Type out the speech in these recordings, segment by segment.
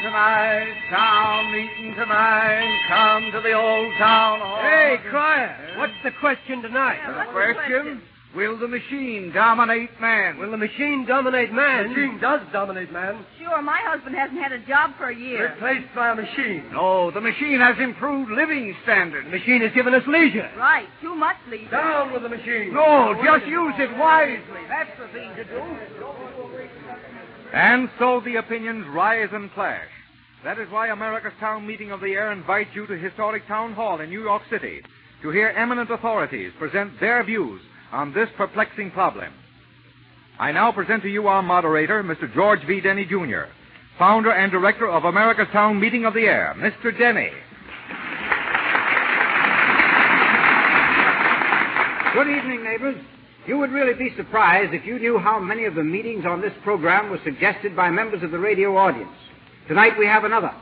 tonight, town meeting tonight. Come to the old town hall. Hey, Crier, what's the question tonight? The question? Will the machine dominate man? Will the machine dominate man? The machine does dominate man. Sure, my husband hasn't had a job for a year. Replaced by a machine. No, the machine has improved living standards. The machine has given us leisure. Right, too much leisure. Down with the machine. No, just use it wisely. That's the thing to do. And so the opinions rise and clash. That is why America's Town Meeting of the Air invites you to historic Town Hall in New York City to hear eminent authorities present their views on this perplexing problem. I now present to you our moderator, Mr. George V. Denny, Jr., founder and director of America's Town Meeting of the Air. Mr. Denny. Good evening, neighbors. You would really be surprised if you knew how many of the meetings on this program were suggested by members of the radio audience. Tonight we have another.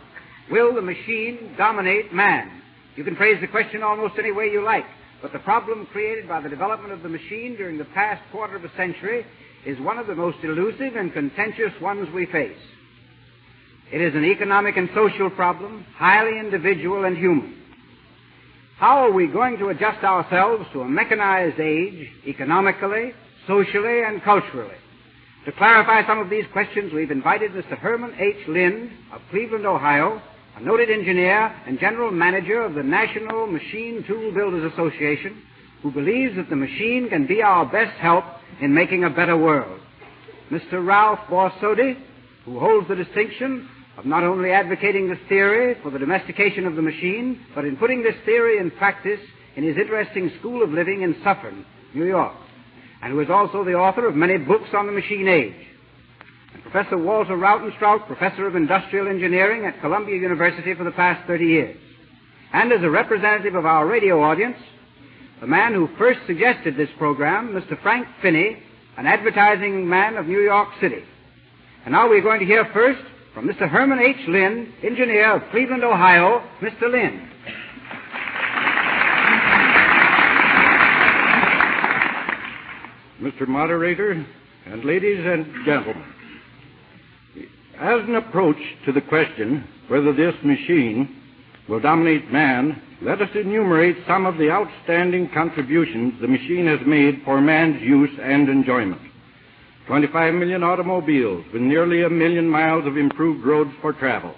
Will the machine dominate man? You can phrase the question almost any way you like, but the problem created by the development of the machine during the past quarter of a century is one of the most elusive and contentious ones we face. It is an economic and social problem, highly individual and human. How are we going to adjust ourselves to a mechanized age, economically, socially, and culturally? To clarify some of these questions, we've invited Mr. Herman H. Lind of Cleveland, Ohio, a noted engineer and general manager of the National Machine Tool Builders Association, who believes that the machine can be our best help in making a better world. Mr. Ralph Borsodi, who holds the distinction of not only advocating this theory for the domestication of the machine, but in putting this theory in practice in his interesting School of Living in Suffern, New York, and who is also the author of many books on the machine age. And Professor Walter Rautenstrauch, professor of industrial engineering at Columbia University for the past 30 years. And as a representative of our radio audience, the man who first suggested this program, Mr. Frank Finney, an advertising man of New York City. And now we're going to hear first from Mr. Herman H. Lind, engineer of Cleveland, Ohio. Mr. Lind. Mr. Moderator, and ladies and gentlemen, as an approach to the question whether this machine will dominate man, let us enumerate some of the outstanding contributions the machine has made for man's use and enjoyment. 25 million automobiles with nearly 1 million miles of improved roads for travel,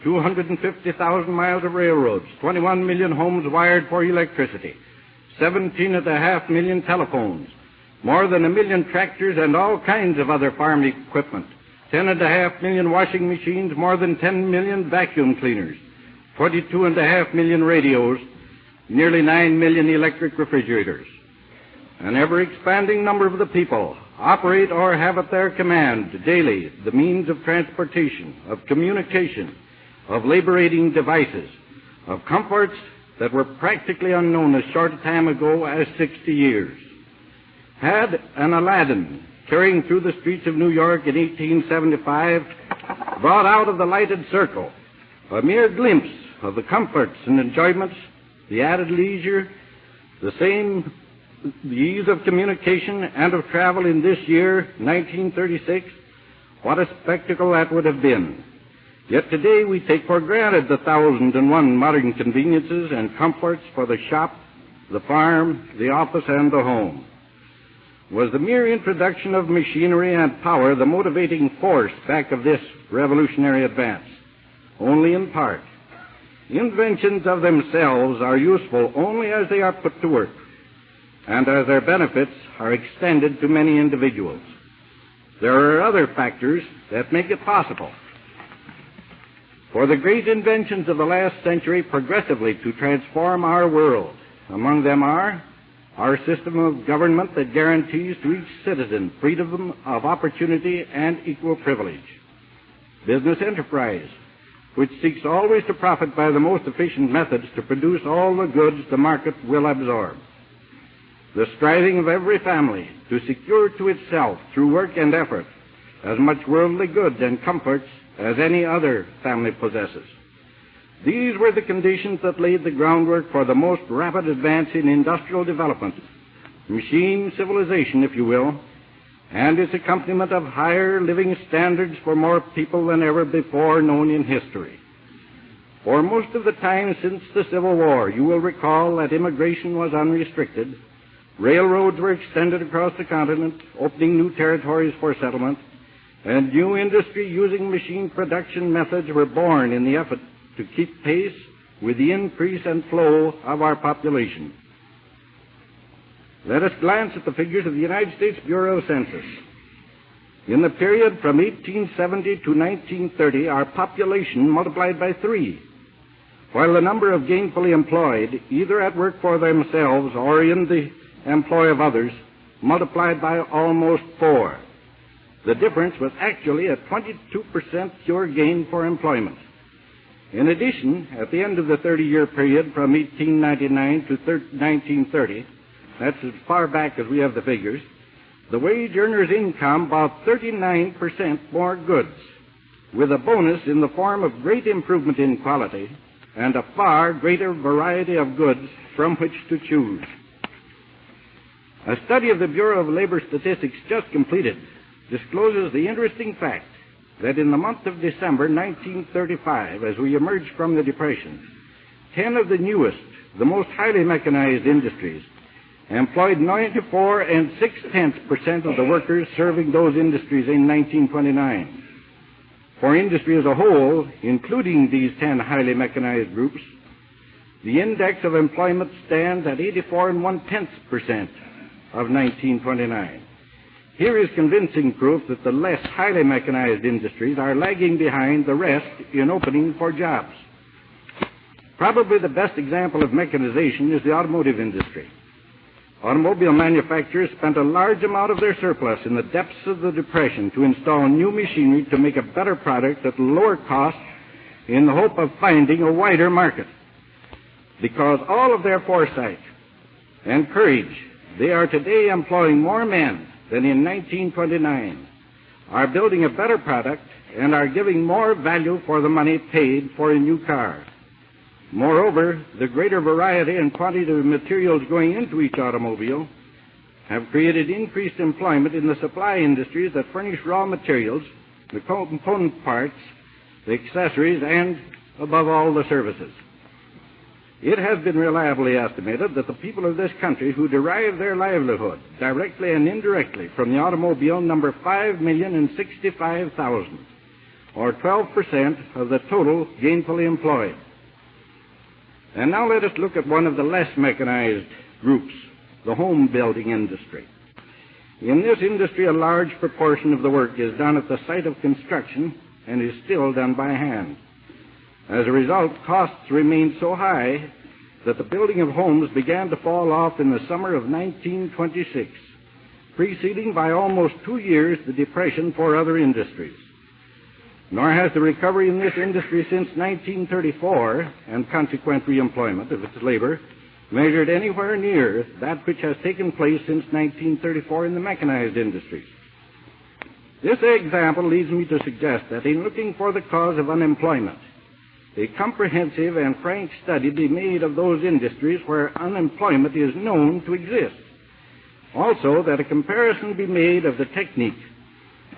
250,000 miles of railroads, 21 million homes wired for electricity, 17.5 million telephones, more than 1 million tractors and all kinds of other farm equipment, 10.5 million washing machines, more than 10 million vacuum cleaners, 22.5 million radios, nearly 9 million electric refrigerators. An ever-expanding number of the people operate or have at their command daily the means of transportation, of communication, of labor-aiding devices, of comforts that were practically unknown as short a time ago as 60 years. Had an Aladdin carrying through the streets of New York in 1875 brought out of the lighted circle a mere glimpse of the comforts and enjoyments, the added leisure, the ease of communication and of travel in this year, 1936, what a spectacle that would have been. Yet today we take for granted the 1,001 modern conveniences and comforts for the shop, the farm, the office, and the home. Was the mere introduction of machinery and power the motivating force back of this revolutionary advance? Only in part. Inventions of themselves are useful only as they are put to work, and as their benefits are extended to many individuals. There are other factors that make it possible for the great inventions of the last century progressively to transform our world. Among them are our system of government that guarantees to each citizen freedom of opportunity and equal privilege, business enterprise, which seeks always to profit by the most efficient methods to produce all the goods the market will absorb, the striving of every family to secure to itself, through work and effort, as much worldly goods and comforts as any other family possesses. These were the conditions that laid the groundwork for the most rapid advance in industrial development, machine civilization, if you will, and its accompaniment of higher living standards for more people than ever before known in history. For most of the time since the Civil War, you will recall that immigration was unrestricted, railroads were extended across the continent, opening new territories for settlement, and new industry using machine production methods were born in the effort to keep pace with the increase and flow of our population. Let us glance at the figures of the United States Bureau of Census. In the period from 1870 to 1930, our population multiplied by 3, while the number of gainfully employed, either at work for themselves or in the employ of others, multiplied by almost 4. The difference was actually a 22% pure gain for employment. In addition, at the end of the 30-year period from 1899 to 1930, that's as far back as we have the figures, the wage earner's income bought 39% more goods, with a bonus in the form of great improvement in quality and a far greater variety of goods from which to choose. A study of the Bureau of Labor Statistics just completed discloses the interesting fact that in the month of December 1935, as we emerged from the Depression, 10 of the newest, the most highly mechanized industries employed 94 6/10% of the workers serving those industries in 1929. For industry as a whole, including these 10 highly mechanized groups, the index of employment stands at 84 1/10% of 1929. Here is convincing proof that the less highly mechanized industries are lagging behind the rest in opening for jobs. Probably the best example of mechanization is the automotive industry. Automobile manufacturers spent a large amount of their surplus in the depths of the Depression to install new machinery to make a better product at lower cost in the hope of finding a wider market. Because all of their foresight and courage, they are today employing more men than in 1929, are building a better product, and are giving more value for the money paid for a new car. Moreover, the greater variety and quantity of materials going into each automobile have created increased employment in the supply industries that furnish raw materials, the component parts, the accessories, and, above all, the services. It has been reliably estimated that the people of this country who derive their livelihood, directly and indirectly, from the automobile number 5,065,000, or 12% of the total gainfully employed. And now let us look at one of the less mechanized groups, the home building industry. In this industry, a large proportion of the work is done at the site of construction and is still done by hand. As a result, costs remained so high that the building of homes began to fall off in the summer of 1926, preceding by almost 2 years the depression for other industries. Nor has the recovery in this industry since 1934, and consequent reemployment of its labor, measured anywhere near that which has taken place since 1934 in the mechanized industries. This example leads me to suggest that in looking for the cause of unemployment, a comprehensive and frank study be made of those industries where unemployment is known to exist. Also, that a comparison be made of the technique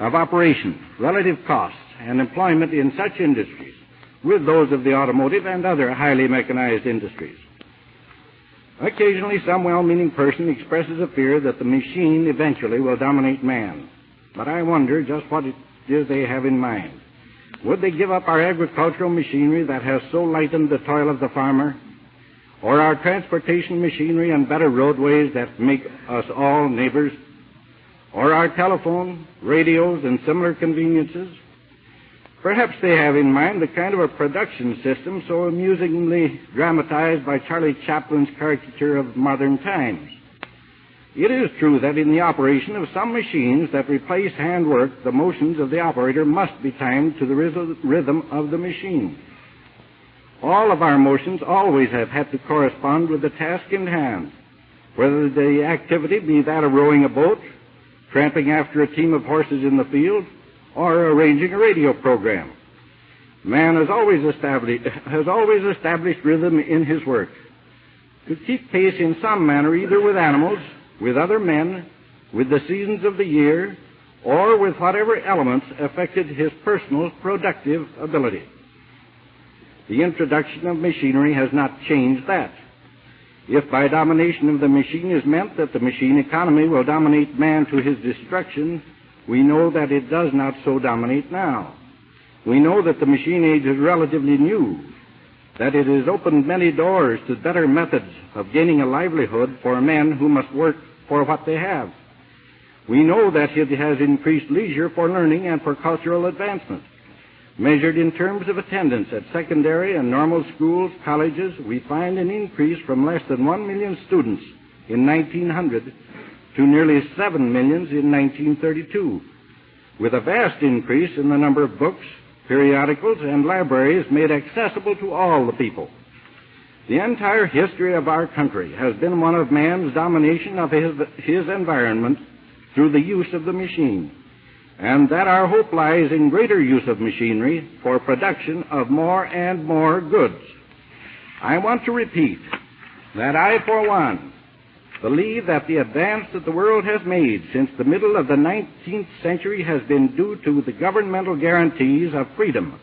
of operation, relative costs, and employment in such industries with those of the automotive and other highly mechanized industries. Occasionally, some well-meaning person expresses a fear that the machine eventually will dominate man. But I wonder just what it is they have in mind. Would they give up our agricultural machinery that has so lightened the toil of the farmer? Or our transportation machinery and better roadways that make us all neighbors? Or our telephone, radios, and similar conveniences? Perhaps they have in mind the kind of a production system so amusingly dramatized by Charlie Chaplin's caricature of modern times. It is true that in the operation of some machines that replace hand work, the motions of the operator must be timed to the rhythm of the machine. All of our motions always have had to correspond with the task in hand, whether the activity be that of rowing a boat, tramping after a team of horses in the field, or arranging a radio program. Man has always established rhythm in his work. To keep pace in some manner either with animals, with other men, with the seasons of the year, or with whatever elements affected his personal productive ability. The introduction of machinery has not changed that. If by domination of the machine is meant that the machine economy will dominate man to his destruction, we know that it does not so dominate now. We know that the machine age is relatively new, that it has opened many doors to better methods of gaining a livelihood for men who must work for what they have. We know that it has increased leisure for learning and for cultural advancement. Measured in terms of attendance at secondary and normal schools, colleges, we find an increase from less than 1 million students in 1900 to nearly 7 million in 1932, with a vast increase in the number of books, periodicals, and libraries made accessible to all the people. The entire history of our country has been one of man's domination of his environment through the use of the machine, and that our hope lies in greater use of machinery for production of more and more goods. I want to repeat that I, for one, believe that the advance that the world has made since the middle of the 19th century has been due to the governmental guarantees of freedom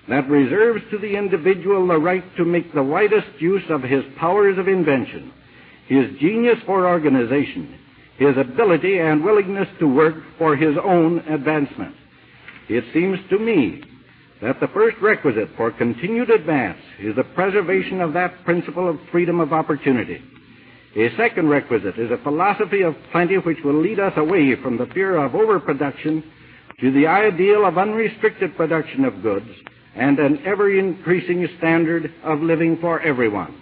that reserves to the individual the right to make the widest use of his powers of invention, his genius for organization, his ability and willingness to work for his own advancement. It seems to me that the first requisite for continued advance is the preservation of that principle of freedom of opportunity. A second requisite is a philosophy of plenty which will lead us away from the fear of overproduction to the ideal of unrestricted production of goods and an ever-increasing standard of living for everyone.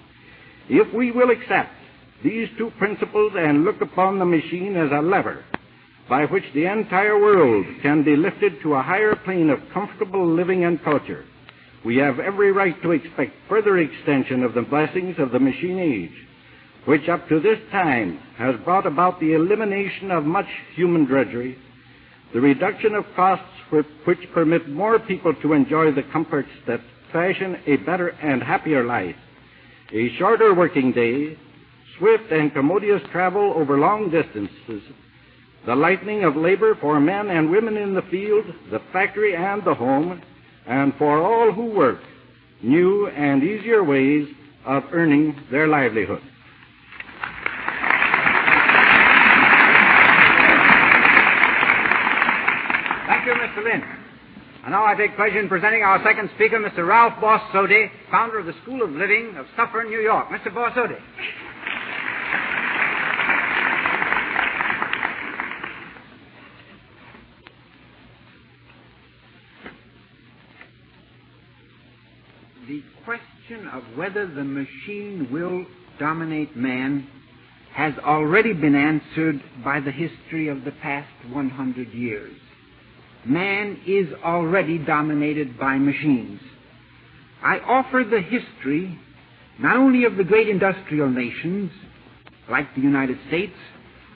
If we will accept these two principles and look upon the machine as a lever by which the entire world can be lifted to a higher plane of comfortable living and culture, we have every right to expect further extension of the blessings of the machine age, which up to this time has brought about the elimination of much human drudgery, the reduction of costs which permit more people to enjoy the comforts that fashion a better and happier life, a shorter working day, swift and commodious travel over long distances, the lightening of labor for men and women in the field, the factory, and the home, and for all who work, new and easier ways of earning their livelihood. Thank you, Mr. Lynn. And now I take pleasure in presenting our second speaker, Mr. Ralph Borsodi, founder of the School of Living of Suffern, New York. Mr. Borsodi. The question of whether the machine will dominate man has already been answered by the history of the past 100 years. Man is already dominated by machines. I offer the history not only of the great industrial nations, like the United States,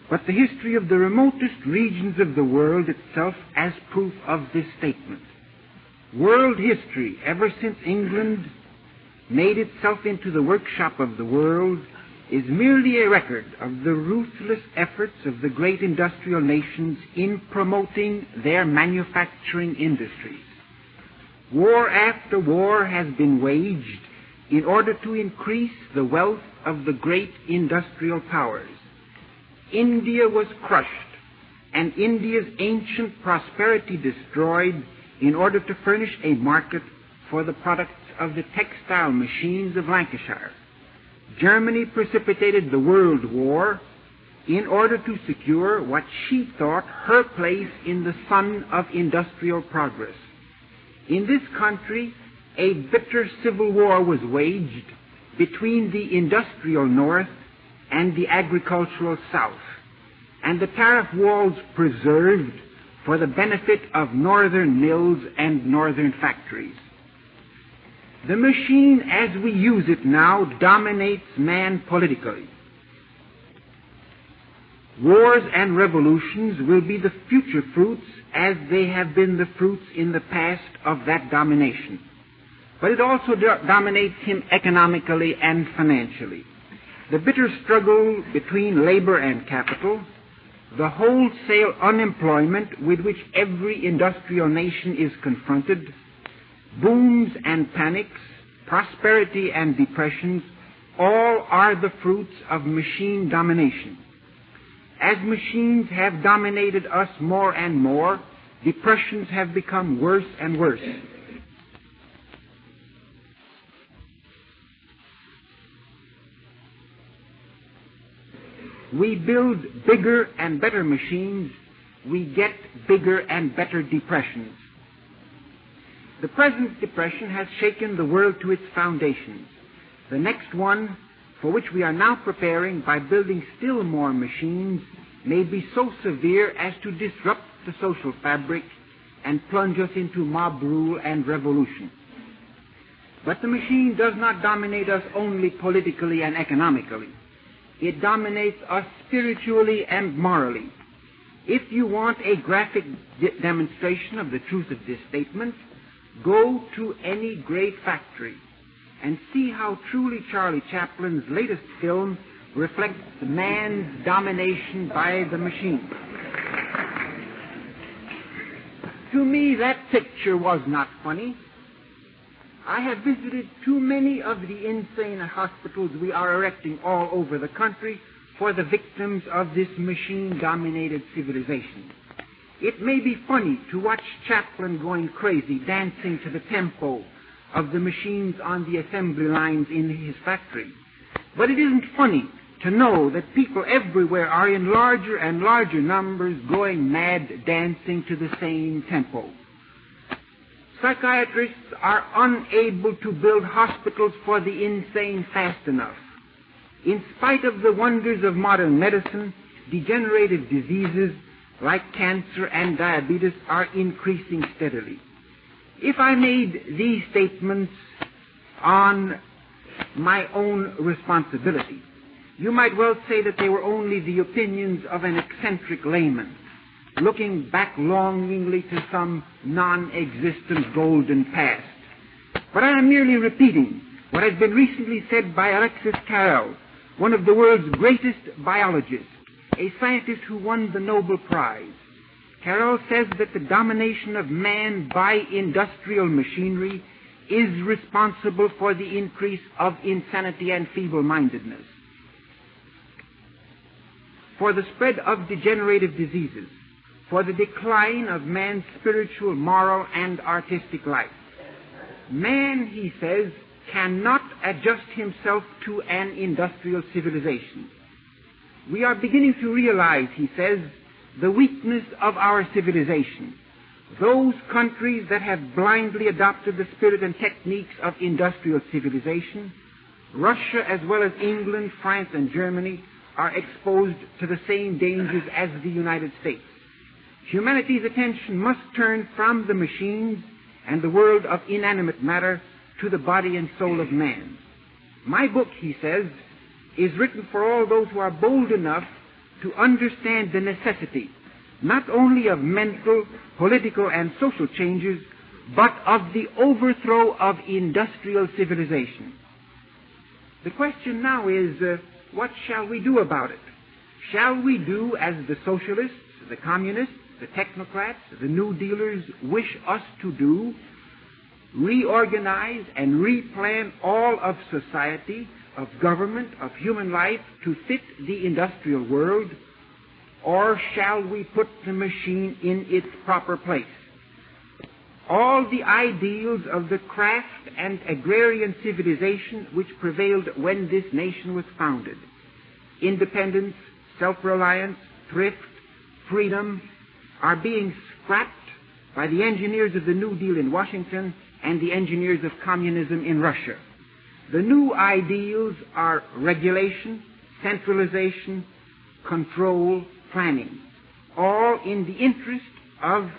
but the history of the remotest regions of the world itself as proof of this statement. World history, ever since England made itself into the workshop of the world, is merely a record of the ruthless efforts of the great industrial nations in promoting their manufacturing industries. War after war has been waged in order to increase the wealth of the great industrial powers. India was crushed and India's ancient prosperity destroyed in order to furnish a market for the products of the textile machines of Lancashire. Germany precipitated the World War in order to secure what she thought her place in the sun of industrial progress. In this country, a bitter civil war was waged between the industrial North and the agricultural South, and the tariff walls preserved for the benefit of northern mills and northern factories. The machine, as we use it now, dominates man politically. Wars and revolutions will be the future fruits, as they have been the fruits in the past of that domination. But it also dominates him economically and financially. The bitter struggle between labor and capital, the wholesale unemployment with which every industrial nation is confronted, booms and panics, prosperity and depressions, all are the fruits of machine domination. As machines have dominated us more and more, depressions have become worse and worse. We build bigger and better machines, we get bigger and better depressions. The present depression has shaken the world to its foundations. The next one, for which we are now preparing by building still more machines, may be so severe as to disrupt the social fabric and plunge us into mob rule and revolution. But the machine does not dominate us only politically and economically. It dominates us spiritually and morally. If you want a graphic demonstration of the truth of this statement, go to any great factory and see how truly Charlie Chaplin's latest film reflects man's domination by the machine. To me, that picture was not funny. I have visited too many of the insane hospitals we are erecting all over the country for the victims of this machine-dominated civilization. It may be funny to watch Chaplin going crazy, dancing to the tempo of the machines on the assembly lines in his factory. But it isn't funny to know that people everywhere are in larger and larger numbers going mad, dancing to the same tempo. Psychiatrists are unable to build hospitals for the insane fast enough. In spite of the wonders of modern medicine, degenerative diseases like cancer and diabetes are increasing steadily. If I made these statements on my own responsibility, you might well say that they were only the opinions of an eccentric layman, looking back longingly to some non-existent golden past. But I am merely repeating what has been recently said by Alexis Carrel, one of the world's greatest biologists, a scientist who won the Nobel Prize. Carrel says that the domination of man by industrial machinery is responsible for the increase of insanity and feeble-mindedness, for the spread of degenerative diseases, for the decline of man's spiritual, moral, and artistic life. Man, he says, cannot adjust himself to an industrial civilization. We are beginning to realize, he says, the weakness of our civilization. Those countries that have blindly adopted the spirit and techniques of industrial civilization, Russia as well as England, France, and Germany, are exposed to the same dangers as the United States. Humanity's attention must turn from the machines and the world of inanimate matter to the body and soul of man. My book, he says, is written for all those who are bold enough to understand the necessity not only of mental, political, and social changes, but of the overthrow of industrial civilization. The question now is, what shall we do about it? Shall we do as the socialists, the communists, the technocrats, the New Dealers wish us to do, reorganize and replan all of society, of government, of human life to fit the industrial world, or shall we put the machine in its proper place? All the ideals of the craft and agrarian civilization which prevailed when this nation was founded, independence, self-reliance, thrift, freedom, are being scrapped by the engineers of the New Deal in Washington and the engineers of communism in Russia. The new ideals are regulation, centralization, control, planning, all in the interest of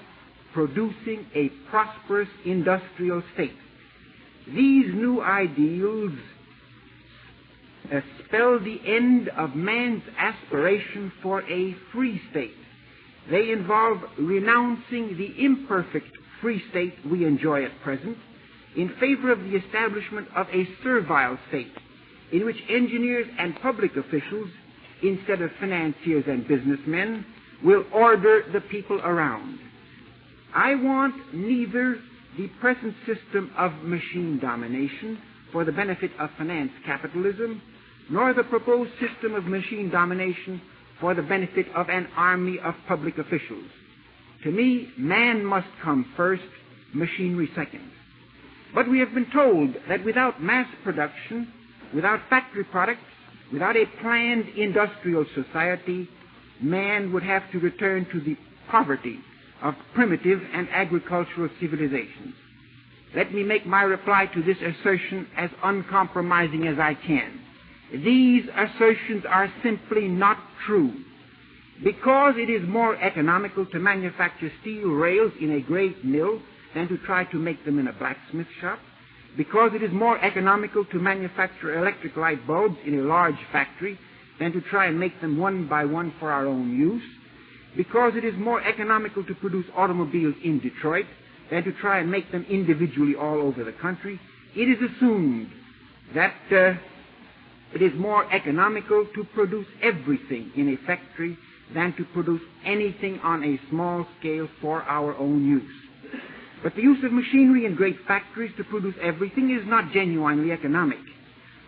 producing a prosperous industrial state. These new ideals spell the end of man's aspiration for a free state. They involve renouncing the imperfect free state we enjoy at present in favor of the establishment of a servile state in which engineers and public officials, instead of financiers and businessmen, will order the people around. I want neither the present system of machine domination for the benefit of finance capitalism, nor the proposed system of machine domination for the benefit of an army of public officials. To me, man must come first, machinery second. But we have been told that without mass production, without factory products, without a planned industrial society, man would have to return to the poverty of primitive and agricultural civilizations. Let me make my reply to this assertion as uncompromising as I can. These assertions are simply not true. Because it is more economical to manufacture steel rails in a great mill than to try to make them in a blacksmith shop, because it is more economical to manufacture electric light bulbs in a large factory than to try and make them one by one for our own use, because it is more economical to produce automobiles in Detroit than to try and make them individually all over the country, it is assumed that it is more economical to produce everything in a factory than to produce anything on a small scale for our own use. But the use of machinery in great factories to produce everything is not genuinely economic.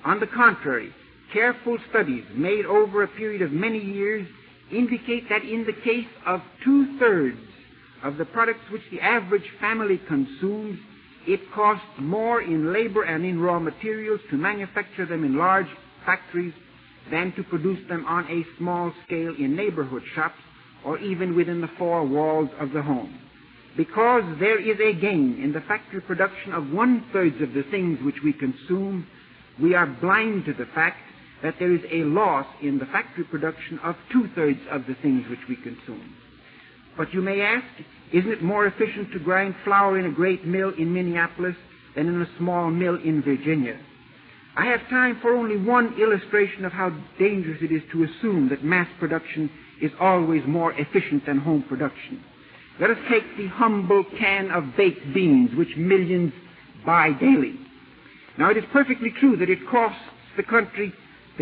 On the contrary, careful studies made over a period of many years indicate that in the case of 2/3 of the products which the average family consumes, it costs more in labor and in raw materials to manufacture them in large factories than to produce them on a small scale in neighborhood shops or even within the four walls of the home. Because there is a gain in the factory production of 1/3 of the things which we consume, we are blind to the fact that there is a loss in the factory production of 2/3 of the things which we consume. But you may ask, isn't it more efficient to grind flour in a great mill in Minneapolis than in a small mill in Virginia? I have time for only one illustration of how dangerous it is to assume that mass production is always more efficient than home production. Let us take the humble can of baked beans which millions buy daily. Now, it is perfectly true that it costs the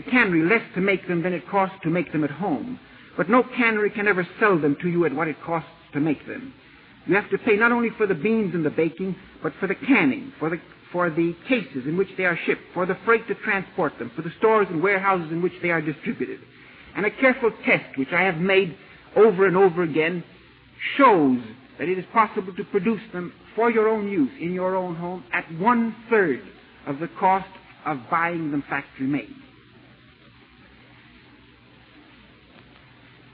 cannery less to make them than it costs to make them at home. But no cannery can ever sell them to you at what it costs to make them. You have to pay not only for the beans and the baking, but for the canning, for the cases in which they are shipped, for the freight to transport them, for the stores and warehouses in which they are distributed. And a careful test, which I have made over and over again, shows that it is possible to produce them for your own use in your own home at 1/3 of the cost of buying them factory-made.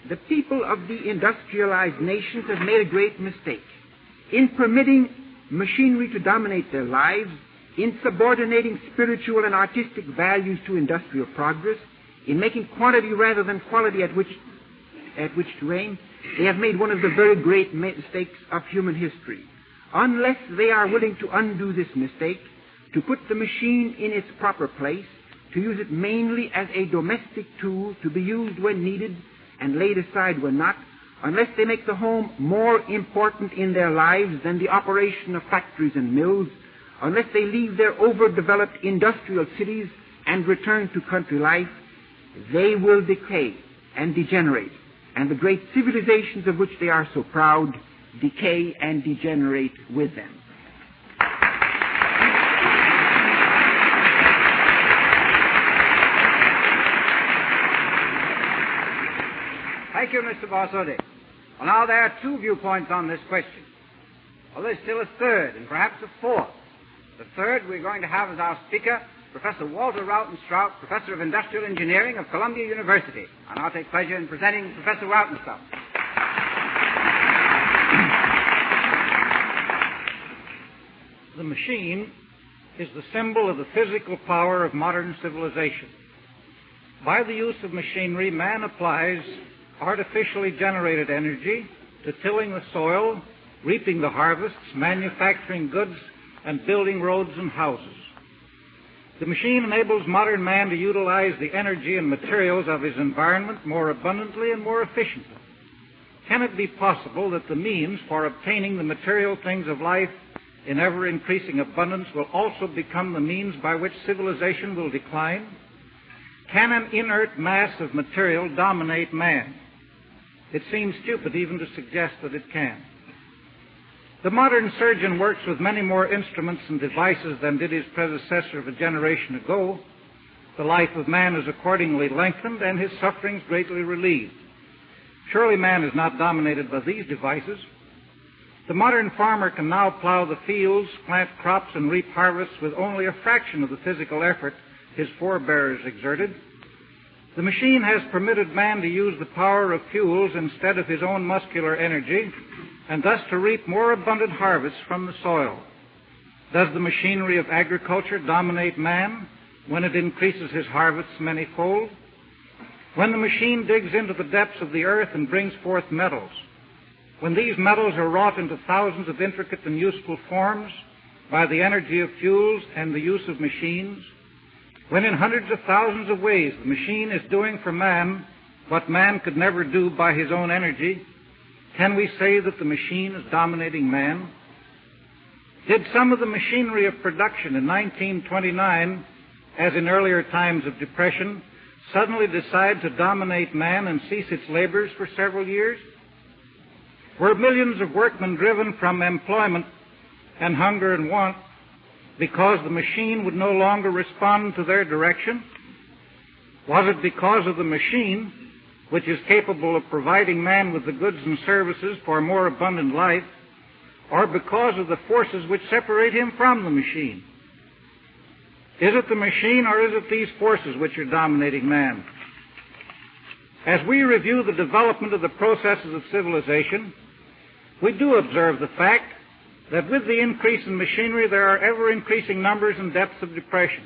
The people of the industrialized nations have made a great mistake in permitting machinery to dominate their lives, in subordinating spiritual and artistic values to industrial progress, in making quantity rather than quality at which to aim. They have made one of the very great mistakes of human history. Unless they are willing to undo this mistake, to put the machine in its proper place, to use it mainly as a domestic tool to be used when needed and laid aside when not, unless they make the home more important in their lives than the operation of factories and mills, unless they leave their overdeveloped industrial cities and return to country life, they will decay and degenerate, and the great civilizations of which they are so proud decay and degenerate with them. Thank you, Mr. Borsodi. Well, now there are two viewpoints on this question. Well, there's still a third, and perhaps a fourth. The third we're going to have as our speaker, Professor Walter Rautenstrauch, Professor of Industrial Engineering of Columbia University. And I'll take pleasure in presenting Professor Rautenstrauch. The machine is the symbol of the physical power of modern civilization. By the use of machinery, man applies artificially generated energy to tilling the soil, reaping the harvests, manufacturing goods, and building roads and houses. The machine enables modern man to utilize the energy and materials of his environment more abundantly and more efficiently. Can it be possible that the means for obtaining the material things of life in ever-increasing abundance will also become the means by which civilization will decline? Can an inert mass of material dominate man? it seems stupid even to suggest that it can. The modern surgeon works with many more instruments and devices than did his predecessor of a generation ago. The life of man is accordingly lengthened and his sufferings greatly relieved. Surely man is not dominated by these devices. The modern farmer can now plow the fields, plant crops, and reap harvests with only a fraction of the physical effort his forebears exerted. The machine has permitted man to use the power of fuels instead of his own muscular energy, and thus to reap more abundant harvests from the soil. Does the machinery of agriculture dominate man when it increases his harvests manyfold? When the machine digs into the depths of the earth and brings forth metals, when these metals are wrought into thousands of intricate and useful forms by the energy of fuels and the use of machines, when in hundreds of thousands of ways the machine is doing for man what man could never do by his own energy, can we say that the machine is dominating man? Did some of the machinery of production in 1929, as in earlier times of depression, suddenly decide to dominate man and cease its labors for several years? Were millions of workmen driven from employment and hunger and want because the machine would no longer respond to their direction? Was it because of the machine, which is capable of providing man with the goods and services for a more abundant life, or because of the forces which separate him from the machine? Is it the machine or is it these forces which are dominating man? As we review the development of the processes of civilization, we do observe the fact that with the increase in machinery there are ever-increasing numbers and depths of depression.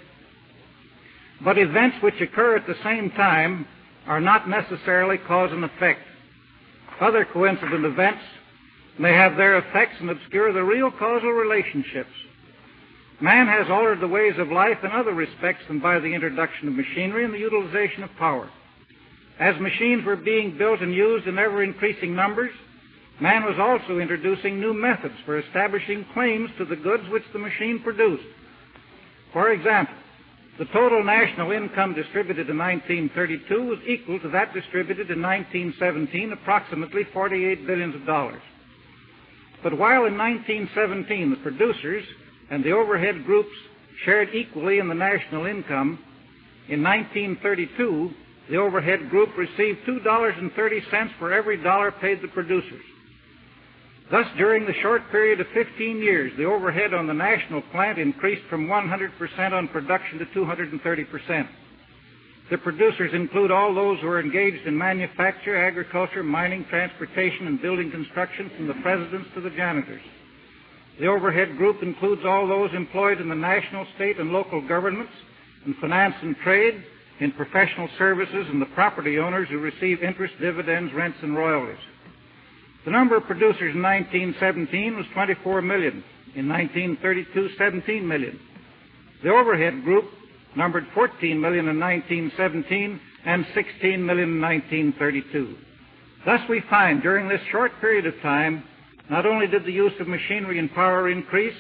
But events which occur at the same time are not necessarily cause and effect. Other coincident events may have their effects and obscure the real causal relationships. Man has altered the ways of life in other respects than by the introduction of machinery and the utilization of power. As machines were being built and used in ever-increasing numbers, man was also introducing new methods for establishing claims to the goods which the machine produced. For example, the total national income distributed in 1932 was equal to that distributed in 1917, approximately $48 billion. But while in 1917 the producers and the overhead groups shared equally in the national income, in 1932 the overhead group received $2.30 for every dollar paid the producers. Thus, during the short period of 15 years, the overhead on the national plant increased from 100% on production to 230%. The producers include all those who are engaged in manufacture, agriculture, mining, transportation, and building construction, from the presidents to the janitors. The overhead group includes all those employed in the national, state, and local governments, in finance and trade, in professional services, and the property owners who receive interest, dividends, rents, and royalties. The number of producers in 1917 was 24 million. In 1932, 17 million. The overhead group numbered 14 million in 1917 and 16 million in 1932. Thus we find during this short period of time, not only did the use of machinery and power increase,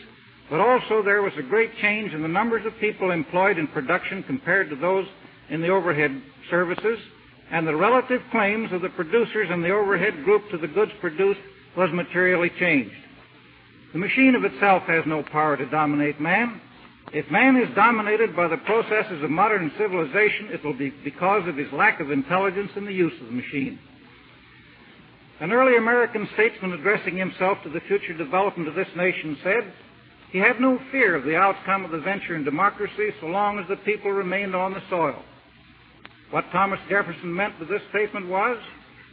but also there was a great change in the numbers of people employed in production compared to those in the overhead services, and the relative claims of the producers and the overhead group to the goods produced was materially changed. The machine of itself has no power to dominate man. If man is dominated by the processes of modern civilization, it will be because of his lack of intelligence in the use of the machine. An early American statesman addressing himself to the future development of this nation said he had no fear of the outcome of the venture in democracy so long as the people remained on the soil. What Thomas Jefferson meant with this statement was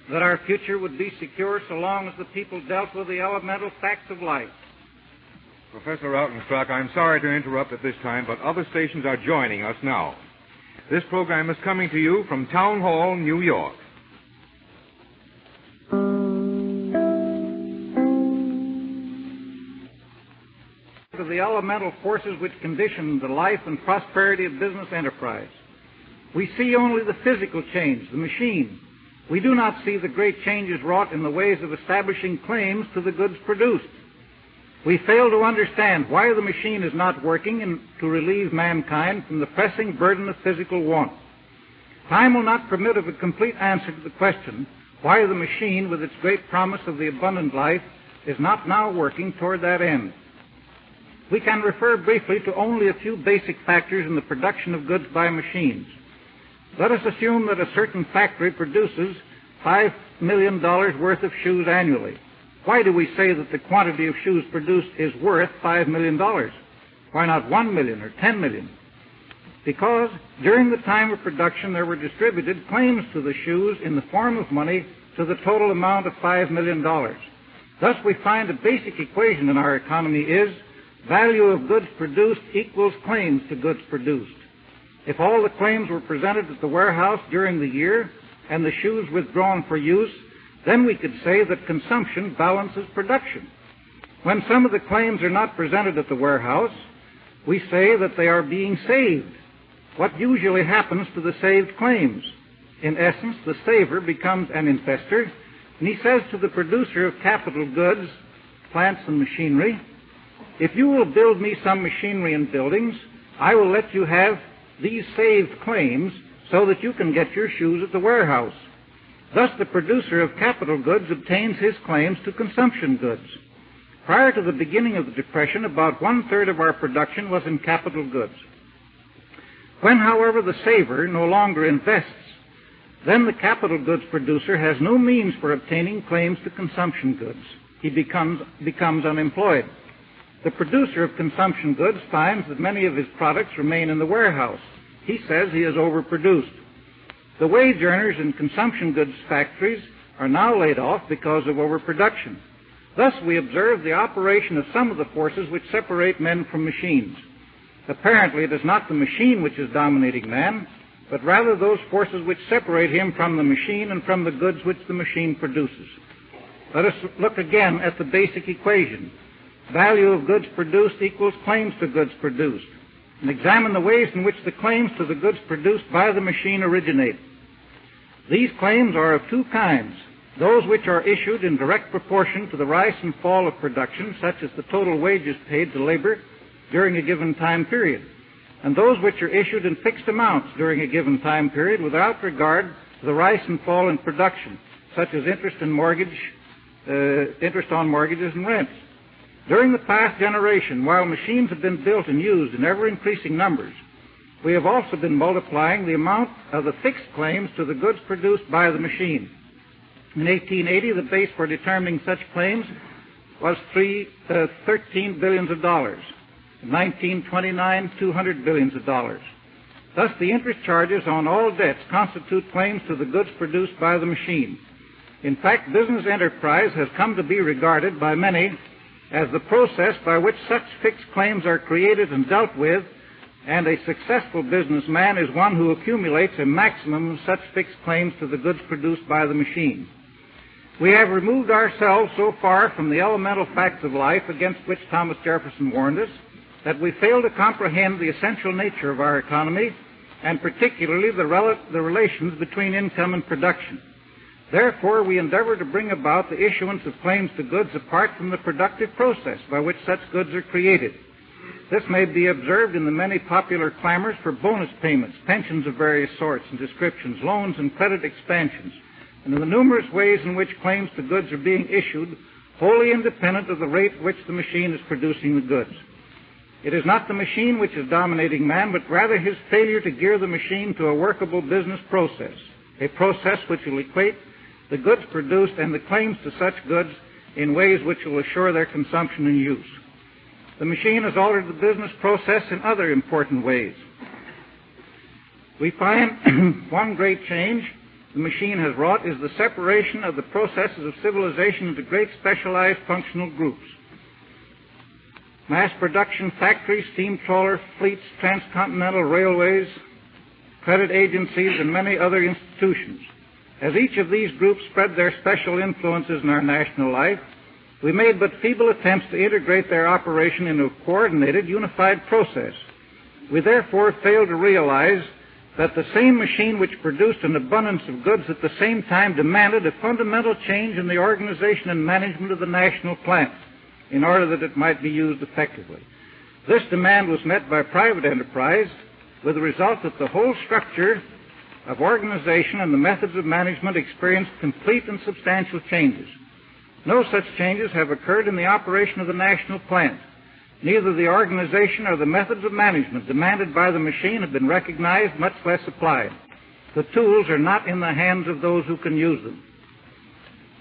that our future would be secure so long as the people dealt with the elemental facts of life. Professor Rautenstrauch, I'm sorry to interrupt at this time, but other stations are joining us now. This program is coming to you from Town Hall, New York. Of the elemental forces which condition the life and prosperity of business enterprise. We see only the physical change, the machine. We do not see the great changes wrought in the ways of establishing claims to the goods produced. We fail to understand why the machine is not working to relieve mankind from the pressing burden of physical want. Time will not permit of a complete answer to the question why the machine, with its great promise of the abundant life, is not now working toward that end. We can refer briefly to only a few basic factors in the production of goods by machines. Let us assume that a certain factory produces $5 million worth of shoes annually. Why do we say that the quantity of shoes produced is worth $5 million? Why not 1 million or 10 million? Because during the time of production there were distributed claims to the shoes in the form of money to the total amount of $5 million. Thus we find a basic equation in our economy is value of goods produced equals claims to goods produced. If all the claims were presented at the warehouse during the year and the shoes withdrawn for use, then we could say that consumption balances production. When some of the claims are not presented at the warehouse, we say that they are being saved. What usually happens to the saved claims? In essence, the saver becomes an investor, and he says to the producer of capital goods, plants and machinery, if you will build me some machinery and buildings, I will let you have these saved claims so that you can get your shoes at the warehouse. Thus, the producer of capital goods obtains his claims to consumption goods. Prior to the beginning of the Depression, about one-third of our production was in capital goods. When, however, the saver no longer invests, then the capital goods producer has no means for obtaining claims to consumption goods. He becomes unemployed. The producer of consumption goods finds that many of his products remain in the warehouse. He says he has overproduced. The wage earners in consumption goods factories are now laid off because of overproduction. Thus, we observe the operation of some of the forces which separate men from machines. Apparently, it is not the machine which is dominating man, but rather those forces which separate him from the machine and from the goods which the machine produces. Let us look again at the basic equation. Value of goods produced equals claims to goods produced, and examine the ways in which the claims to the goods produced by the machine originate. These claims are of two kinds: those which are issued in direct proportion to the rise and fall of production, such as the total wages paid to labor during a given time period, and those which are issued in fixed amounts during a given time period without regard to the rise and fall in production, such as interest on mortgages and rents. During the past generation, while machines have been built and used in ever-increasing numbers, we have also been multiplying the amount of the fixed claims to the goods produced by the machine. In 1880, the base for determining such claims was $13 billion. In 1929, $200 billion. Thus, the interest charges on all debts constitute claims to the goods produced by the machine. In fact, business enterprise has come to be regarded by many as the process by which such fixed claims are created and dealt with, and a successful businessman is one who accumulates a maximum of such fixed claims to the goods produced by the machine. We have removed ourselves so far from the elemental facts of life against which Thomas Jefferson warned us that we fail to comprehend the essential nature of our economy, and particularly the relations between income and production. Therefore, we endeavor to bring about the issuance of claims to goods apart from the productive process by which such goods are created. This may be observed in the many popular clamors for bonus payments, pensions of various sorts and descriptions, loans and credit expansions, and in the numerous ways in which claims to goods are being issued, wholly independent of the rate at which the machine is producing the goods. It is not the machine which is dominating man, but rather his failure to gear the machine to a workable business process, a process which will equate the goods produced and the claims to such goods in ways which will assure their consumption and use. The machine has altered the business process in other important ways. We find one great change the machine has wrought is the separation of the processes of civilization into great specialized functional groups. Mass production factories, steam trawler fleets, transcontinental railways, credit agencies, and many other institutions. As each of these groups spread their special influences in our national life, we made but feeble attempts to integrate their operation into a coordinated, unified process. We therefore failed to realize that the same machine which produced an abundance of goods at the same time demanded a fundamental change in the organization and management of the national plant in order that it might be used effectively. This demand was met by private enterprise with the result that the whole structure of organization and the methods of management experienced complete and substantial changes. No such changes have occurred in the operation of the national plant. Neither the organization or the methods of management demanded by the machine have been recognized, much less applied. The tools are not in the hands of those who can use them.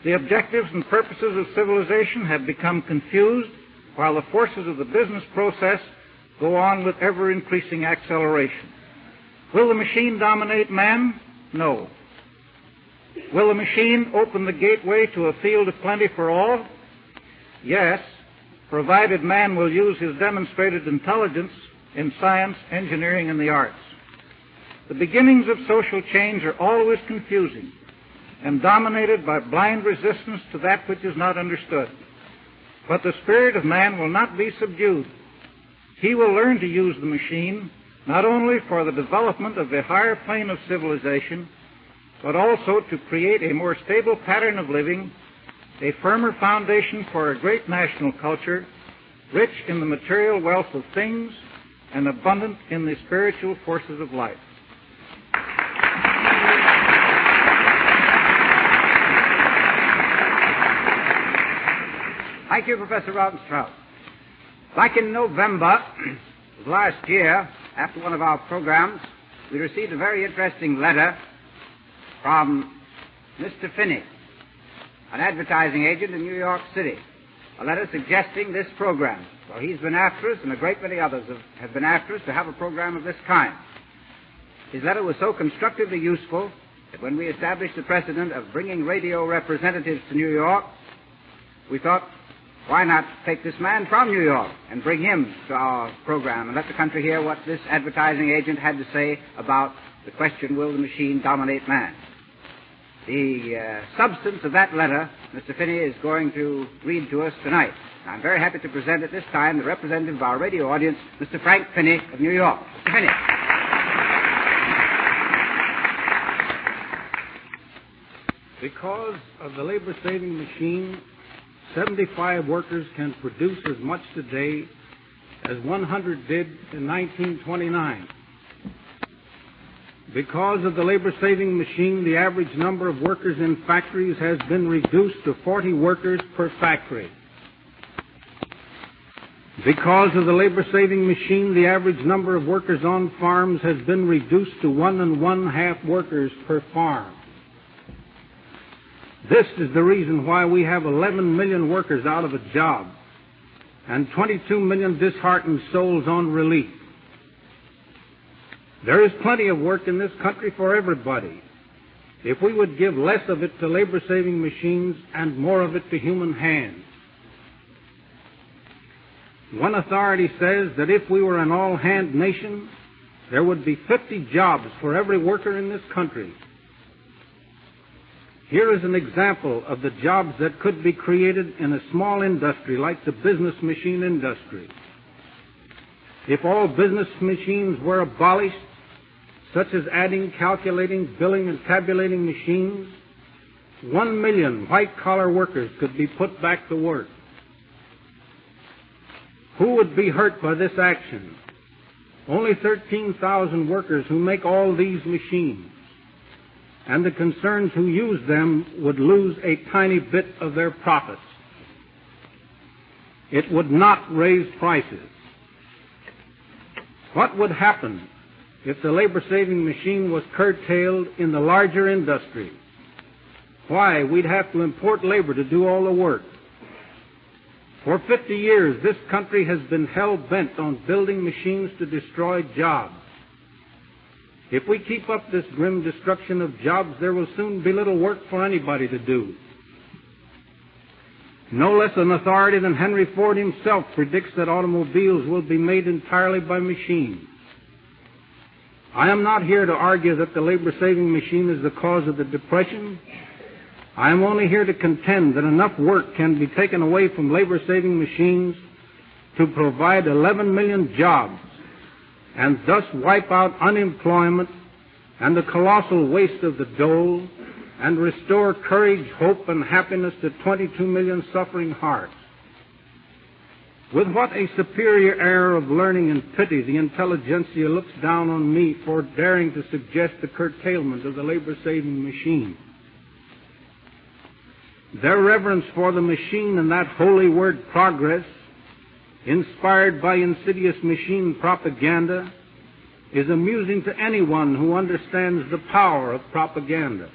The objectives and purposes of civilization have become confused, while the forces of the business process go on with ever-increasing acceleration. Will the machine dominate man? No. Will the machine open the gateway to a field of plenty for all? Yes, provided man will use his demonstrated intelligence in science, engineering, and the arts. The beginnings of social change are always confusing and dominated by blind resistance to that which is not understood. But the spirit of man will not be subdued. He will learn to use the machine not only for the development of the higher plane of civilization, but also to create a more stable pattern of living, a firmer foundation for a great national culture, rich in the material wealth of things and abundant in the spiritual forces of life. Thank you, Professor Rautenstrauch. Back in November of last year, after one of our programs, we received a very interesting letter from Mr. Finney, an advertising agent in New York City, a letter suggesting this program. So he's been after us, and a great many others have been after us to have a program of this kind. His letter was so constructively useful that when we established the precedent of bringing radio representatives to New York, we thought, why not take this man from New York and bring him to our program and let the country hear what this advertising agent had to say about the question, will the machine dominate man? The substance of that letter, Mr. Finney is going to read to us tonight. I'm very happy to present at this time the representative of our radio audience, Mr. Frank Finney of New York. Mr. Finney. Because of the labor-saving machine, 75 workers can produce as much today as 100 did in 1929. Because of the labor-saving machine, the average number of workers in factories has been reduced to 40 workers per factory. Because of the labor-saving machine, the average number of workers on farms has been reduced to 1 1/2 workers per farm. This is the reason why we have 11 million workers out of a job and 22 million disheartened souls on relief. There is plenty of work in this country for everybody if we would give less of it to labor-saving machines and more of it to human hands. One authority says that if we were an all-hand nation, there would be 50 jobs for every worker in this country. Here is an example of the jobs that could be created in a small industry like the business machine industry. If all business machines were abolished, such as adding, calculating, billing, and tabulating machines, 1 million white-collar workers could be put back to work. Who would be hurt by this action? Only 13,000 workers who make all these machines. And the concerns who use them would lose a tiny bit of their profits. It would not raise prices. What would happen if the labor-saving machine was curtailed in the larger industry? Why, we'd have to import labor to do all the work. For 50 years, this country has been hell-bent on building machines to destroy jobs. If we keep up this grim destruction of jobs, there will soon be little work for anybody to do. No less an authority than Henry Ford himself predicts that automobiles will be made entirely by machines. I am not here to argue that the labor-saving machine is the cause of the Depression. I am only here to contend that enough work can be taken away from labor-saving machines to provide 11 million jobs, and thus wipe out unemployment and the colossal waste of the dole, and restore courage, hope, and happiness to 22 million suffering hearts. With what a superior air of learning and pity the intelligentsia looks down on me for daring to suggest the curtailment of the labor-saving machine. Their reverence for the machine and that holy word progress, inspired by insidious machine propaganda, is amusing to anyone who understands the power of propaganda.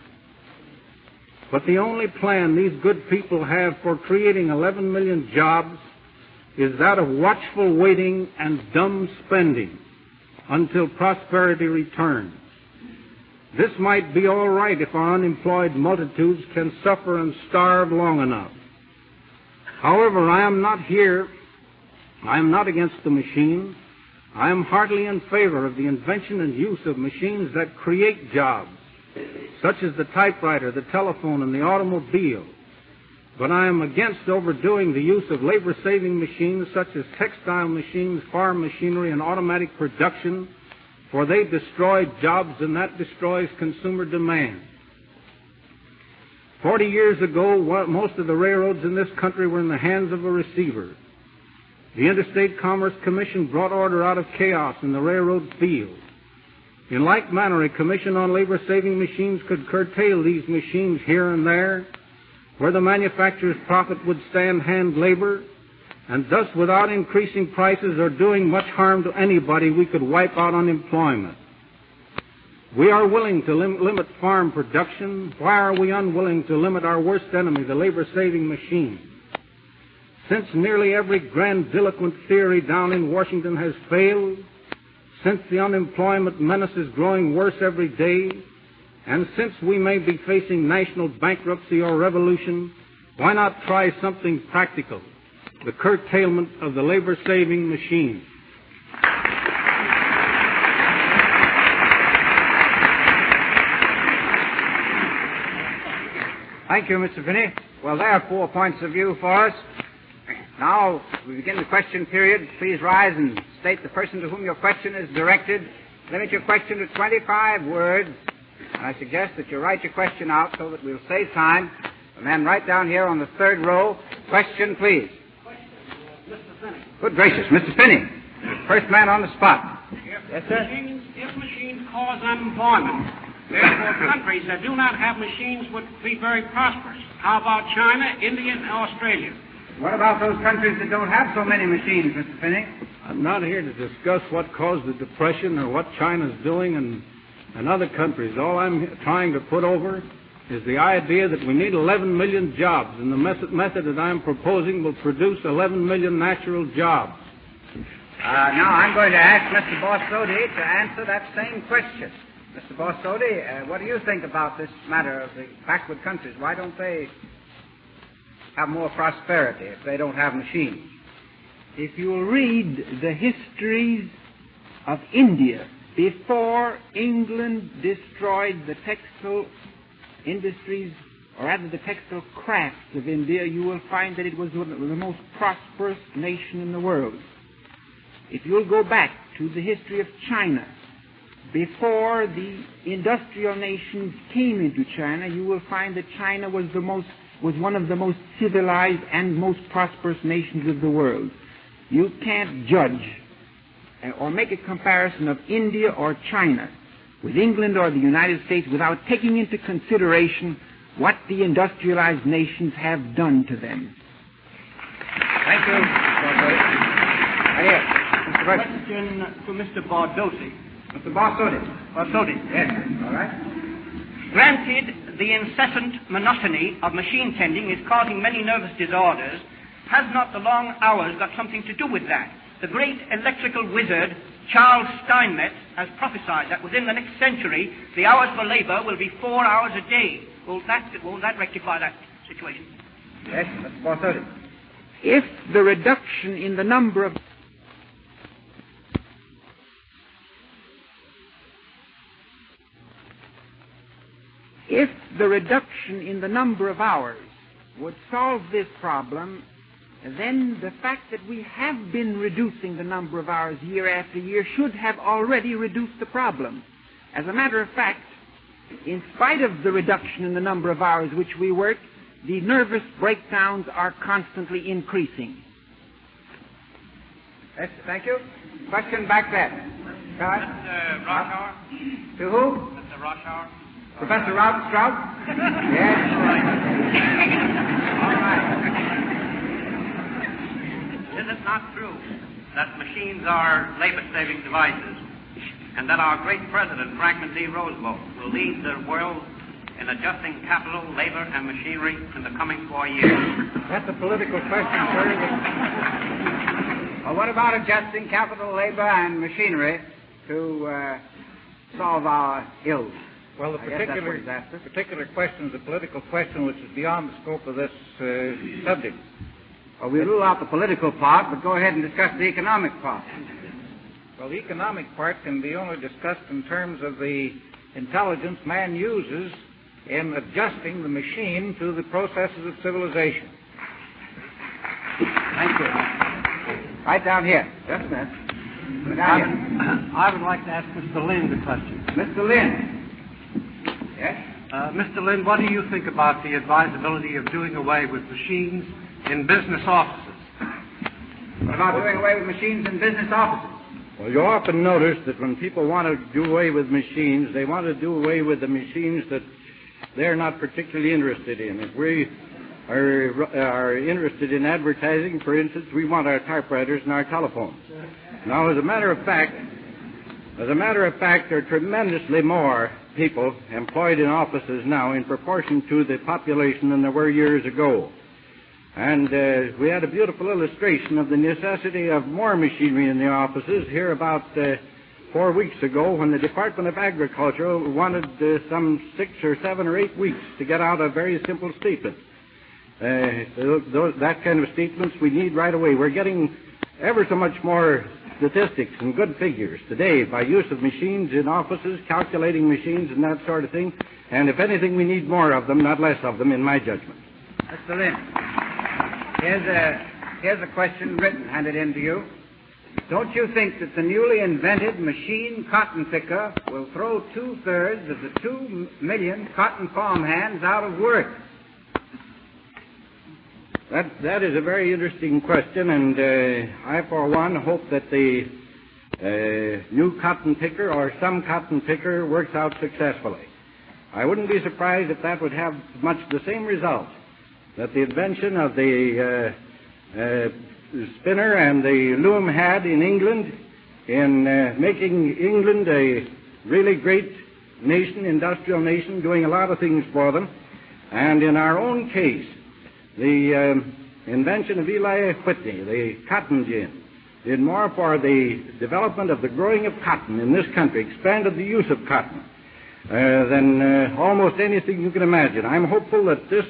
But the only plan these good people have for creating 11 million jobs is that of watchful waiting and dumb spending until prosperity returns. This might be all right if our unemployed multitudes can suffer and starve long enough. However, I am not against the machine. I am heartily in favor of the invention and use of machines that create jobs, such as the typewriter, the telephone, and the automobile. But I am against overdoing the use of labor-saving machines such as textile machines, farm machinery, and automatic production, for they destroy jobs and that destroys consumer demand. 40 years ago, most of the railroads in this country were in the hands of a receiver. The Interstate Commerce Commission brought order out of chaos in the railroad field. In like manner, a commission on labor-saving machines could curtail these machines here and there, where the manufacturer's profit would stand hand labor, and thus without increasing prices or doing much harm to anybody, we could wipe out unemployment. We are willing to limit farm production. Why are we unwilling to limit our worst enemy, the labor-saving machine? Since nearly every grandiloquent theory down in Washington has failed, since the unemployment menace is growing worse every day, and since we may be facing national bankruptcy or revolution, why not try something practical? The curtailment of the labor-saving machine. Thank you, Mr. Finney. Well, there are 4 points of view for us. Now, we begin the question period. Please rise and state the person to whom your question is directed. Limit your question to 25 words. And I suggest that you write your question out so that we'll save time. The man right down here on the third row. Question, please. Mr. Finney. Good gracious, Mr. Finney. First man on the spot. Yes, sir? If machines cause unemployment, therefore countries that do not have machines would be very prosperous. How about China, India, and Australia? What about those countries that don't have so many machines, Mr. Finney? I'm not here to discuss what caused the Depression or what China's doing and other countries. All I'm trying to put over is the idea that we need 11 million jobs, and the method that I'm proposing will produce 11 million natural jobs. Now I'm going to ask Mr. Borsodi to answer that same question. Mr. Borsodi, what do you think about this matter of the backward countries? Why don't they have more prosperity if they don't have machines? If you read the histories of India before England destroyed the textile industries, or rather the textile crafts of India, you will find that it was the most prosperous nation in the world. If you'll go back to the history of China, before the industrial nations came into China, you will find that China was one of the most civilized and most prosperous nations of the world. You can't judge or make a comparison of India or China with England or the United States without taking into consideration what the industrialized nations have done to them. Thank you. Question to Mr. Borsodi. Mr. Borsodi. Borsodi. Yes, all right. Granted, the incessant monotony of machine tending is causing many nervous disorders. Has not the long hours got something to do with that? The great electrical wizard, Charles Steinmetz, has prophesied that within the next century, the hours for labor will be 4 hours a day. Will that rectify that situation? Yes, Mr. Borsodi. If the reduction in the number of hours would solve this problem, then the fact that we have been reducing the number of hours year after year should have already reduced the problem. As a matter of fact, in spite of the reduction in the number of hours which we work, the nervous breakdowns are constantly increasing. Yes, thank you. Question back there. Mr. Rautenstrauch? To who? Mr. Rautenstrauch? Professor Rautenstrauch? Yes. All right. Is it not true that machines are labor-saving devices, and that our great president, Franklin D. Roosevelt, will lead the world in adjusting capital, labor, and machinery in the coming 4 years? That's a political question, sir. Well, what about adjusting capital, labor, and machinery to solve our ills? Well, the particular question is a political question which is beyond the scope of this subject. Well, we rule out the political part, but go ahead and discuss the economic part. Well, the economic part can be only discussed in terms of the intelligence man uses in adjusting the machine to the processes of civilization. Thank you. Right down here. Just a minute. Down here. I would like to ask Mr. Lynn the question. Mr. Lynn. Yes? Mr. Lynn, what do you think about the advisability of doing away with machines in business offices? What about doing away with machines in business offices? Well, you often notice that when people want to do away with machines, they want to do away with the machines that they're not particularly interested in. If we are interested in advertising, for instance, we want our typewriters and our telephones. Now, as a matter of fact, there are tremendously more people employed in offices now in proportion to the population than there were years ago. And we had a beautiful illustration of the necessity of more machinery in the offices here about 4 weeks ago when the Department of Agriculture wanted some 6 or 7 or 8 weeks to get out a very simple statement. That kind of statements we need right away. We're getting ever so much more statistics and good figures today by use of machines in offices, calculating machines and that sort of thing. And if anything, we need more of them, not less of them, in my judgment. Mr. Lynn, here's a question written, handed in to you. Don't you think that the newly invented machine cotton picker will throw 2/3 of the 2 million cotton farm hands out of work? That is a very interesting question, and I, for one, hope that the new cotton picker or some cotton picker works out successfully. I wouldn't be surprised if that would have much the same result that the invention of the spinner and the loom had in England in making England a really great nation, industrial nation, doing a lot of things for them. And in our own case, the invention of Eli Whitney, the cotton gin, did more for the development of the growing of cotton in this country, expanded the use of cotton than almost anything you can imagine. I'm hopeful that this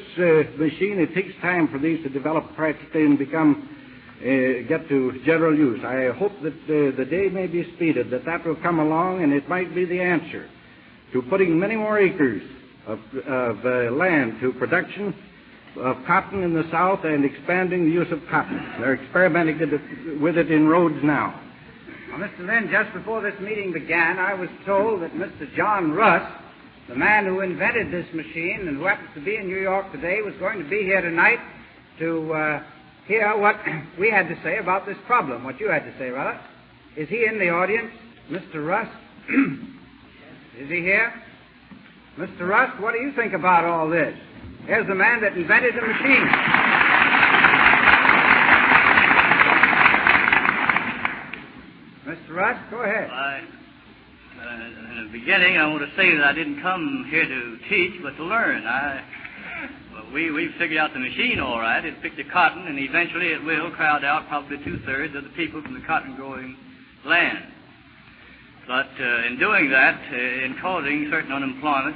machine, it takes time for these to develop practically and get to general use. I hope that the day may be speeded, that will come along, and it might be the answer to putting many more acres of land to production of cotton in the South and expanding the use of cotton. They're experimenting with it in roads now. Well, Mr. Lynn, just before this meeting began, I was told that Mr. John Russ, the man who invented this machine and who happens to be in New York today, was going to be here tonight to hear what we had to say about this problem, what you had to say, rather. Is he in the audience, Mr. Russ? Is he here? Mr. Russ, what do you think about all this? Here's the man that invented the machine. Mr. Russ, go ahead. In the beginning, I want to say that I didn't come here to teach, but to learn. We figured out the machine all right. It picked the cotton, and eventually it will crowd out probably 2/3 of the people from the cotton-growing land. But in doing that, in causing certain unemployment,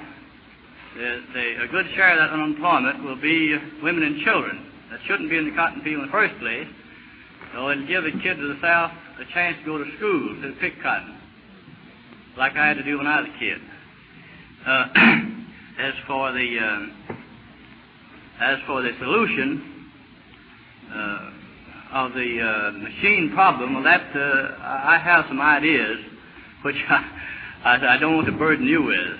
a good share of that unemployment will be women and children that shouldn't be in the cotton field in the first place. So it'll give the kids of the South a chance to go to school to pick cotton, like I had to do when I was a kid. As for the solution of the machine problem, well, I have some ideas, which I don't want to burden you with.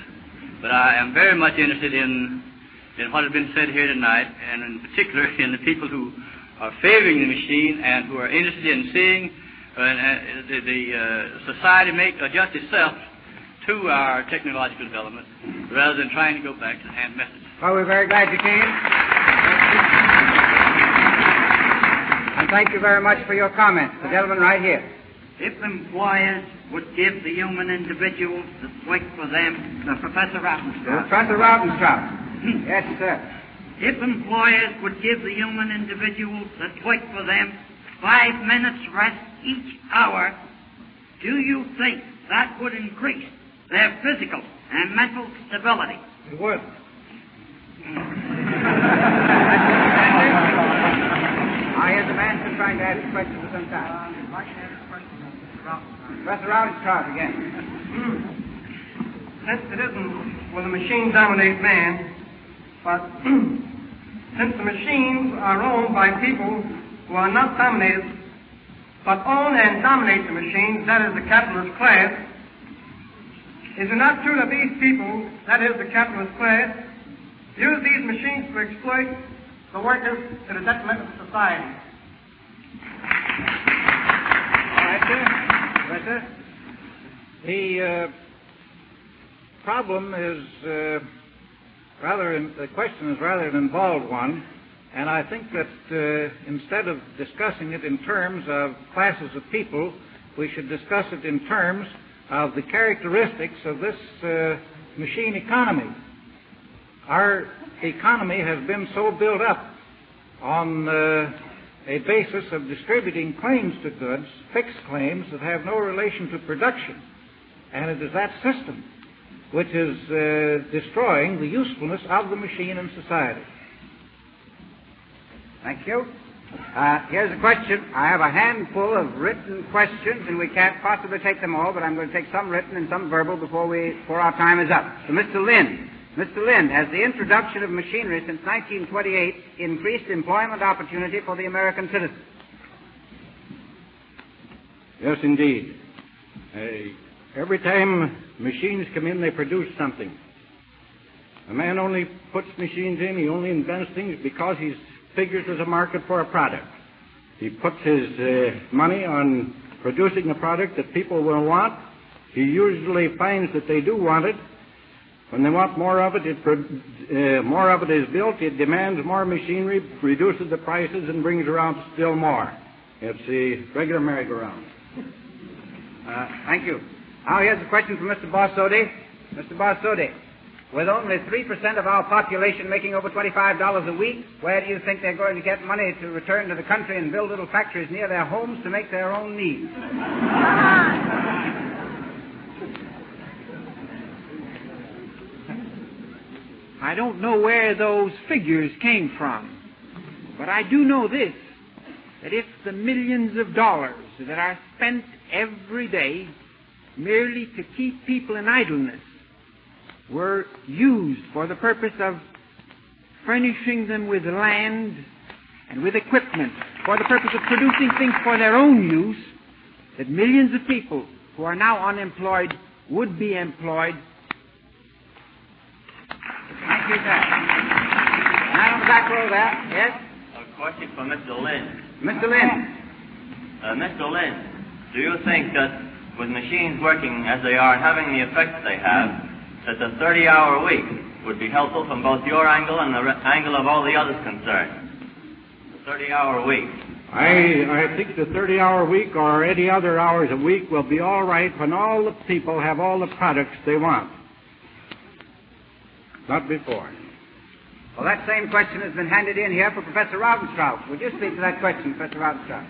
But I am very much interested in what has been said here tonight, and in particular in the people who are favoring the machine and who are interested in seeing the society adjust itself to our technological development rather than trying to go back to the hand methods. Well, we're very glad you came. And thank you very much for your comments. The gentleman right here. If employers would give the human individuals that work for them, Professor Rautenstrauch. Professor Rautenstrauch. Yes, sir. If employers would give the human individuals that work for them 5 minutes rest each hour, do you think that would increase their physical and mental stability? It would. I hear the man's been trying to ask a question for some time. Professor Rautenstrauch again. Since it isn't, will the machine dominate man, but since the machines are owned by people who are not dominated, but own and dominate the machines, that is the capitalist class, is it not true that these people, that is the capitalist class, use these machines to exploit the workers to the detriment of society? All right, sir. Professor? The problem is the question is rather an involved one, and I think that instead of discussing it in terms of classes of people, we should discuss it in terms of the characteristics of this machine economy. Our economy has been so built up on a basis of distributing claims to goods, fixed claims that have no relation to production. And it is that system which is destroying the usefulness of the machine in society. Thank you. Here's a question. I have a handful of written questions, and we can't possibly take them all, but I'm going to take some written and some verbal before our time is up. So, Mr. Lind. Mr. Lind, has the introduction of machinery since 1928 increased employment opportunity for the American citizen? Yes, indeed. Every time machines come in, they produce something. A man only puts machines in, he only invents things because he figures there's a market for a product. He puts his money on producing a product that people will want. He usually finds that they do want it. When they want more of it, more of it is built. It demands more machinery, reduces the prices, and brings around still more. It's the regular merry-go-round. Thank you. Now here's a question from Mr. Borsodi. Mr. Borsodi, with only 3% of our population making over $25 a week, where do you think they're going to get money to return to the country and build little factories near their homes to make their own needs? I don't know where those figures came from, but I do know this, that if the millions of dollars that are spent every day merely to keep people in idleness were used for the purpose of furnishing them with land and with equipment, for the purpose of producing things for their own use, that millions of people who are now unemployed would be employed. Thank you, sir. Now on the back row there. Yes? A question for Mr. Lind. Mr. Lind. Mr. Lind, do you think that with machines working as they are and having the effect they have, that the 30-hour week would be helpful from both your angle and the angle of all the others concerned? The 30-hour week. I think the 30-hour week or any other hours a week will be all right when all the people have all the products they want. Not before. Well, that same question has been handed in here for Professor Rautenstrauch. Would you speak to that question, Professor Rautenstrauch?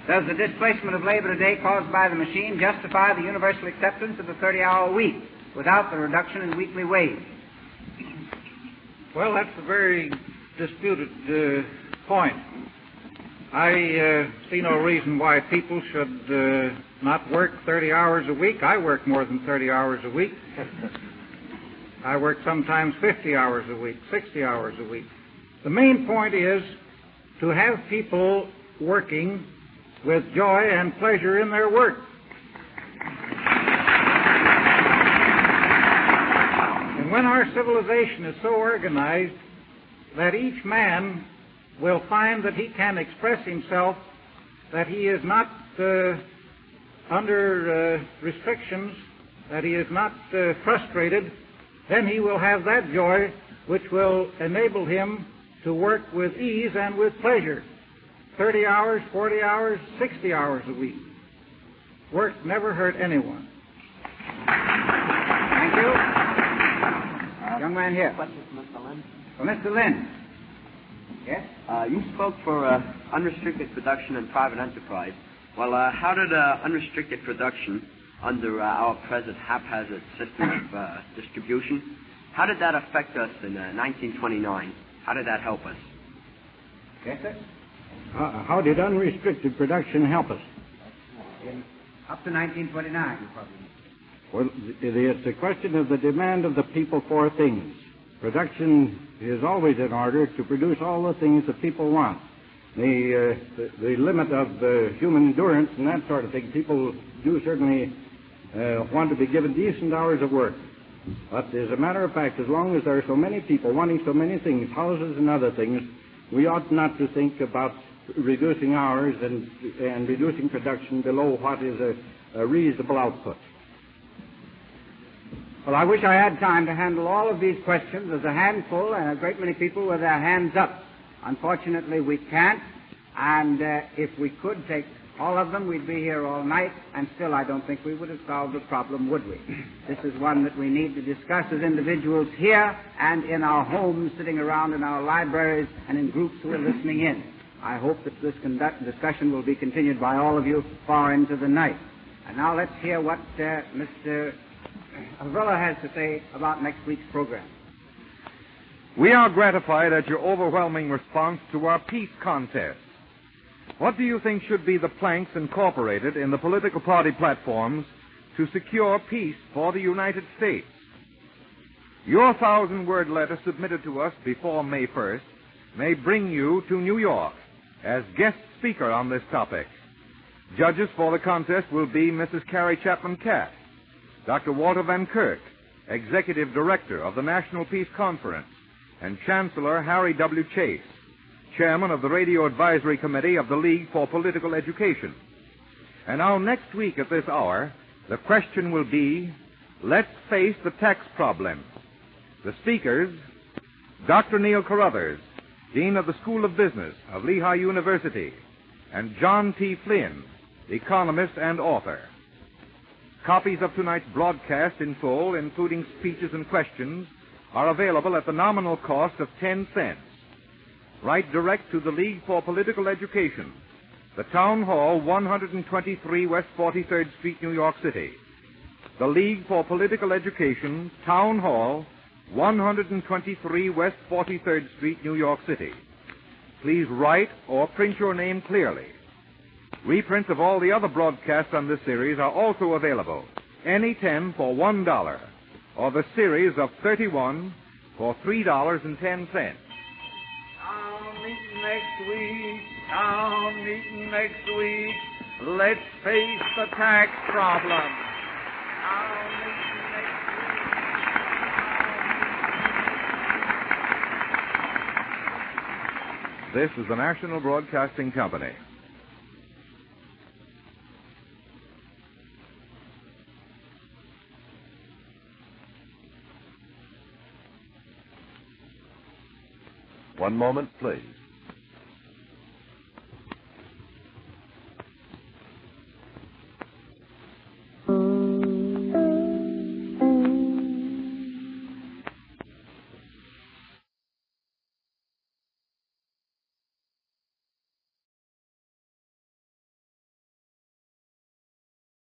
Does the displacement of labor today caused by the machine justify the universal acceptance of the 30-hour week without the reduction in weekly wage? Well, that's a very disputed point. I see no reason why people should not work 30 hours a week. I work more than 30 hours a week. I work sometimes 50 hours a week, 60 hours a week. The main point is to have people working with joy and pleasure in their work. And when our civilization is so organized that each man will find that he can express himself that he is not under restrictions, that he is not frustrated, then he will have that joy which will enable him to work with ease and with pleasure. 30 hours, 40 hours, 60 hours a week. Work never hurt anyone. Thank you. Young man here. Mr. Lynn. Well, Mr. Lynn. Yes? You spoke for unrestricted production and private enterprise. Well, how did unrestricted production under our present haphazard system of distribution, how did that affect us in 1929? How did that help us? Yes, sir? How did unrestricted production help us? Up to 1929, you probably know. Well, it's a question of the demand of the people for things. Production is always in order to produce all the things that people want. The limit of human endurance and that sort of thing, people do certainly want to be given decent hours of work. But as a matter of fact, as long as there are so many people wanting so many things, houses and other things, we ought not to think about reducing hours and reducing production below what is a reasonable output. Well, I wish I had time to handle all of these questions. There's a handful and a great many people with their hands up. Unfortunately, we can't, and if we could take all of them, we'd be here all night, and still I don't think we would have solved the problem, would we? This is one that we need to discuss as individuals here and in our homes, sitting around in our libraries, and in groups who are listening in. I hope that this discussion will be continued by all of you far into the night. And now let's hear what Mr. Avila has to say about next week's program. We are gratified at your overwhelming response to our peace contest. What do you think should be the planks incorporated in the political party platforms to secure peace for the United States? Your 1,000-word letter submitted to us before May 1st may bring you to New York as guest speaker on this topic. Judges for the contest will be Mrs. Carrie Chapman Catt, Dr. Walter Van Kirk, Executive Director of the National Peace Conference, and Chancellor Harry W. Chase, Chairman of the Radio Advisory Committee of the League for Political Education. And now next week at this hour, the question will be, let's face the tax problem. The speakers, Dr. Neil Carruthers, Dean of the School of Business of Lehigh University, and John T. Flynn, economist and author. Copies of tonight's broadcast in full, including speeches and questions, are available at the nominal cost of 10 cents. Write direct to the League for Political Education, the Town Hall, 123 West 43rd Street, New York City. The League for Political Education, Town Hall, 123 West 43rd Street, New York City. Please write or print your name clearly. Reprints of all the other broadcasts on this series are also available, any 10 for $1, or the series of 31 for $3.10. Town meeting next week, town meeting next week. Let's face the tax problem. Town meeting next week. This is the National Broadcasting Company. One moment, please.